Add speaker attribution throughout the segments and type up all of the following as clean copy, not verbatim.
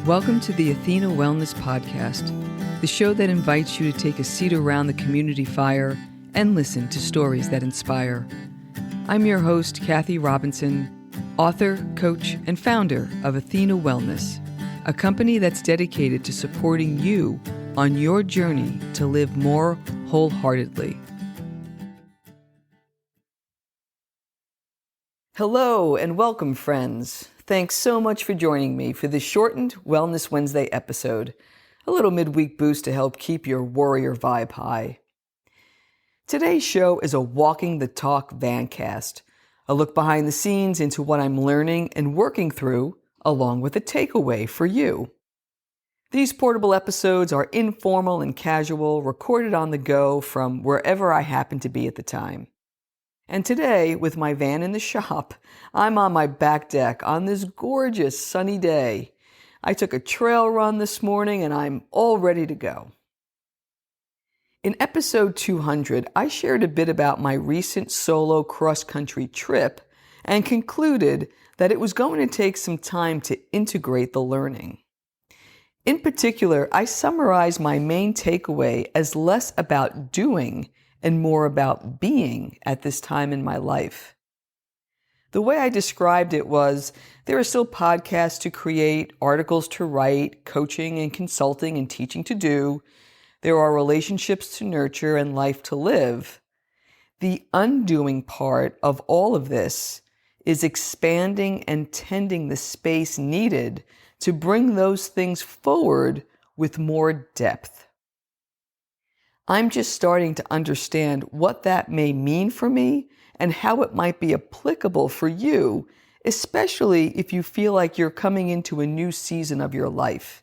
Speaker 1: Welcome to the Athena Wellness Podcast, the show that invites you to take a seat around the community fire and listen to stories that inspire. I'm your host, Kathy Robinson, author, coach, and founder of Athena Wellness, a company that's dedicated to supporting you on your journey to live more wholeheartedly. Hello and welcome, friends. Thanks so much for joining me for this shortened Wellness Wednesday episode, a little midweek boost to help keep your warrior vibe high. Today's show is a Walking the Talk Vancast, a look behind the scenes into what I'm learning and working through, along with a takeaway for you. These portable episodes are informal and casual, recorded on the go from wherever I happen to be at the time. And today, with my van in the shop, I'm on my back deck on this gorgeous sunny day. I took a trail run this morning and I'm all ready to go. In episode 200, I shared a bit about my recent solo cross-country trip and concluded that it was going to take some time to integrate the learning. In particular, I summarized my main takeaway as less about doing and more about being at this time in my life. The way I described it was, there are still podcasts to create, articles to write, coaching and consulting and teaching to do. There are relationships to nurture and life to live. The undoing part of all of this is expanding and tending the space needed to bring those things forward with more depth. I'm just starting to understand what that may mean for me and how it might be applicable for you, especially if you feel like you're coming into a new season of your life.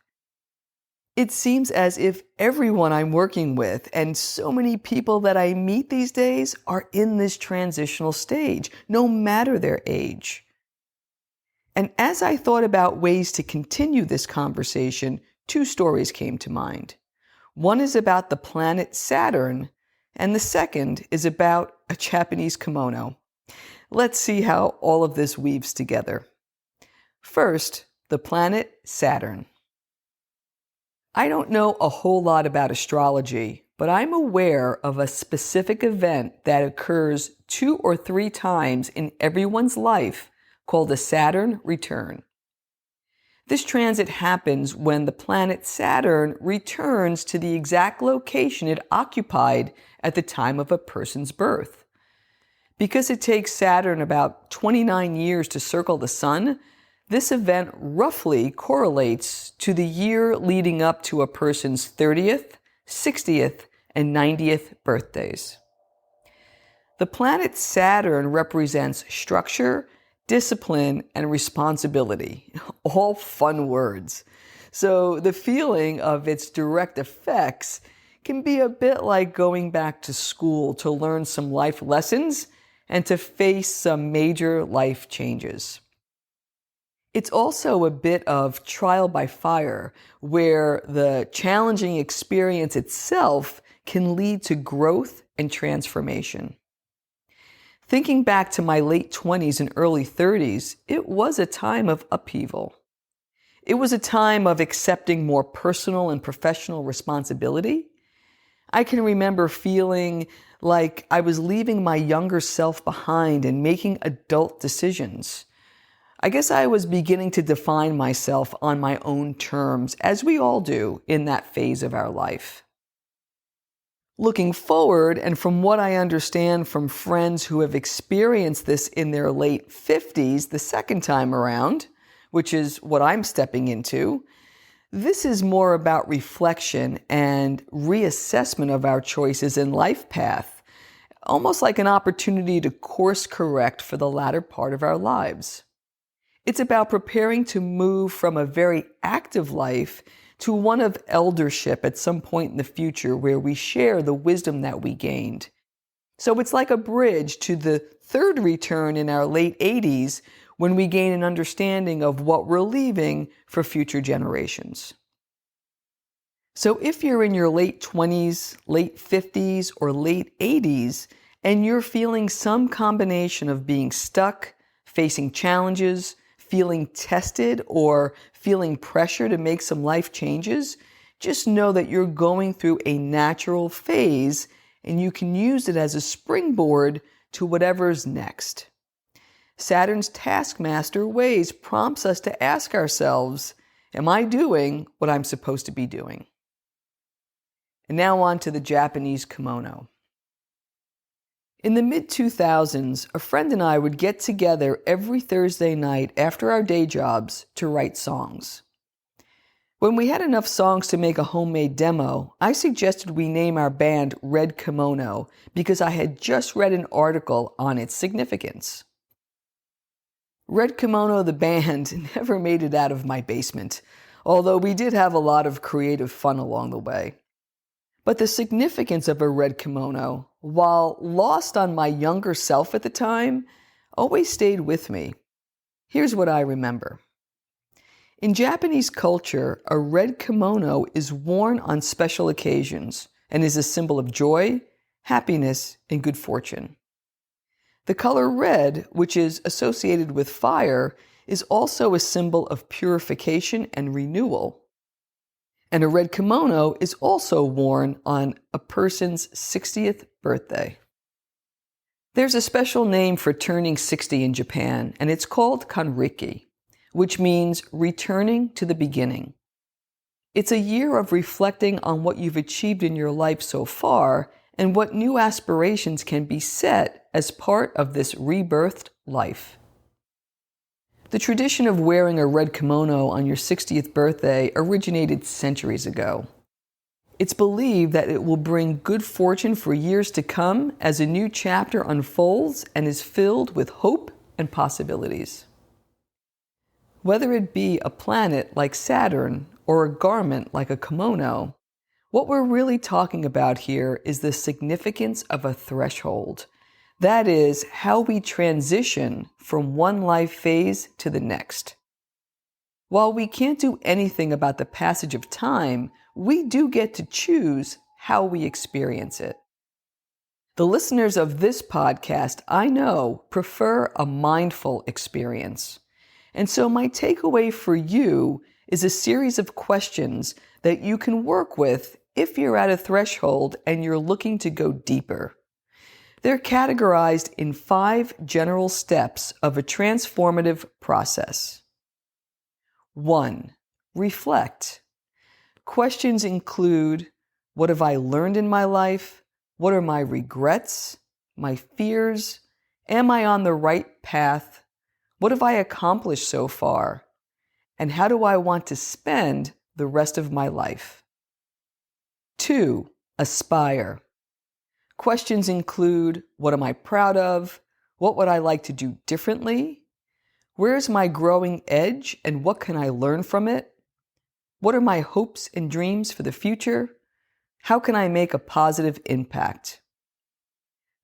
Speaker 1: It seems as if everyone I'm working with and so many people that I meet these days are in this transitional stage, no matter their age. And as I thought about ways to continue this conversation, two stories came to mind. One is about the planet Saturn, and the second is about a Japanese kimono. Let's see how all of this weaves together. First, the planet Saturn. I don't know a whole lot about astrology, but I'm aware of a specific event that occurs 2 or 3 times in everyone's life called a Saturn return. This transit happens when the planet Saturn returns to the exact location it occupied at the time of a person's birth. Because it takes Saturn about 29 years to circle the Sun, this event roughly correlates to the year leading up to a person's 30th, 60th, and 90th birthdays. The planet Saturn represents structure, discipline, and responsibility, all fun words. So the feeling of its direct effects can be a bit like going back to school to learn some life lessons and to face some major life changes. It's also a bit of trial by fire, where the challenging experience itself can lead to growth and transformation. Thinking back to my late 20s and early 30s, it was a time of upheaval. It was a time of accepting more personal and professional responsibility. I can remember feeling like I was leaving my younger self behind and making adult decisions. I guess I was beginning to define myself on my own terms, as we all do in that phase of our life. Looking forward, and from what I understand from friends who have experienced this in their late 50s the second time around, which is what I'm stepping into, this is more about reflection and reassessment of our choices and life path, almost like an opportunity to course correct for the latter part of our lives. It's about preparing to move from a very active life to one of eldership at some point in the future where we share the wisdom that we gained. So it's like a bridge to the third return in our late 80s when we gain an understanding of what we're leaving for future generations. So if you're in your late 20s, late 50s, or late 80s, and you're feeling some combination of being stuck, facing challenges, feeling tested or feeling pressure to make some life changes, just know that you're going through a natural phase and you can use it as a springboard to whatever's next. Saturn's taskmaster ways prompts us to ask ourselves, am I doing what I'm supposed to be doing? And now on to the Japanese kimono. In the mid-2000s, a friend and I would get together every Thursday night after our day jobs to write songs. When we had enough songs to make a homemade demo, I suggested we name our band Red Kimono because I had just read an article on its significance. Red Kimono, the band, never made it out of my basement, although we did have a lot of creative fun along the way. But the significance of a red kimono, while lost on my younger self at the time, always stayed with me. Here's what I remember. In Japanese culture, a red kimono is worn on special occasions and is a symbol of joy, happiness, and good fortune. The color red, which is associated with fire, is also a symbol of purification and renewal. And a red kimono is also worn on a person's 60th birthday. There's a special name for turning 60 in Japan, and it's called kanriki, which means returning to the beginning. It's a year of reflecting on what you've achieved in your life so far and what new aspirations can be set as part of this rebirthed life. The tradition of wearing a red kimono on your 60th birthday originated centuries ago. It's believed that it will bring good fortune for years to come as a new chapter unfolds and is filled with hope and possibilities. Whether it be a planet like Saturn or a garment like a kimono, what we're really talking about here is the significance of a threshold. That is, how we transition from one life phase to the next. While we can't do anything about the passage of time, we do get to choose how we experience it. The listeners of this podcast, I know, prefer a mindful experience. And so my takeaway for you is a series of questions that you can work with if you're at a threshold and you're looking to go deeper. They're categorized in 5 general steps of a transformative process. 1. Reflect. Questions include, what have I learned in my life? What are my regrets? My fears? Am I on the right path? What have I accomplished so far? And how do I want to spend the rest of my life? 2. Aspire. Questions include, what am I proud of? What would I like to do differently? Where's my growing edge and what can I learn from it? What are my hopes and dreams for the future? How can I make a positive impact?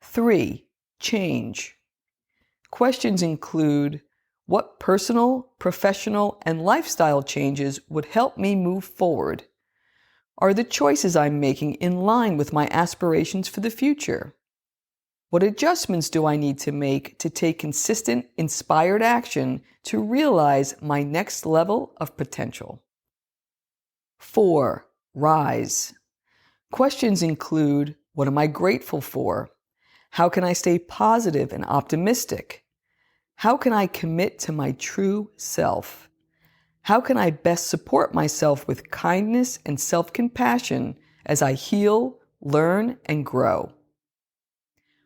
Speaker 1: 3. Change. Questions include, what personal, professional, and lifestyle changes would help me move forward? Are the choices I'm making in line with my aspirations for the future? What adjustments do I need to make to take consistent, inspired action to realize my next level of potential? 4. Rise. Questions include, what am I grateful for? How can I stay positive and optimistic? How can I commit to my true self? How can I best support myself with kindness and self-compassion as I heal, learn, and grow?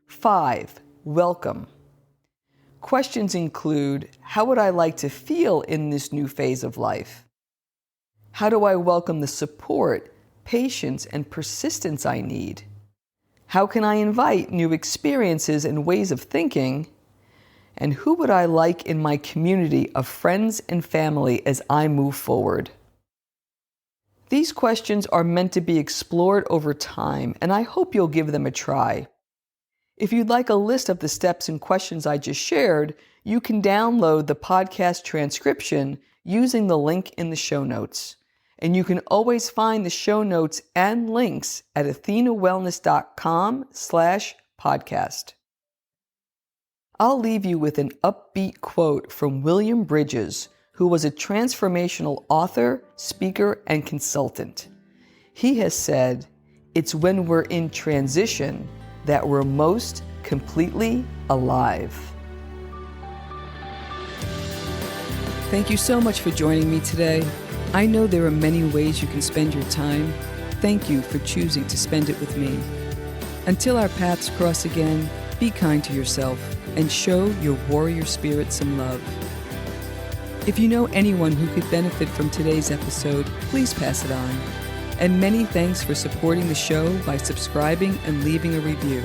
Speaker 1: 5. Welcome. Questions include, how would I like to feel in this new phase of life? How do I welcome the support, patience, and persistence I need? How can I invite new experiences and ways of thinking? And who would I like in my community of friends and family as I move forward? These questions are meant to be explored over time, and I hope you'll give them a try. If you'd like a list of the steps and questions I just shared, you can download the podcast transcription using the link in the show notes. And you can always find the show notes and links at athenawellness.com/podcast. I'll leave you with an upbeat quote from William Bridges, who was a transformational author, speaker, and consultant. He has said, "It's when we're in transition that we're most completely alive." Thank you so much for joining me today. I know there are many ways you can spend your time. Thank you for choosing to spend it with me. Until our paths cross again, be kind to yourself and show your warrior spirit some love. If you know anyone who could benefit from today's episode, please pass it on. And many thanks for supporting the show by subscribing and leaving a review.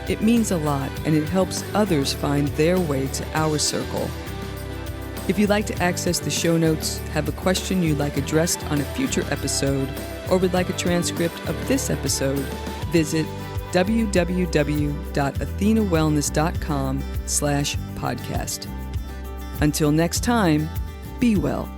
Speaker 1: It means a lot, and it helps others find their way to our circle. If you'd like to access the show notes, have a question you'd like addressed on a future episode, or would like a transcript of this episode, visit www.athenawellness.com/podcast. Until next time, be well.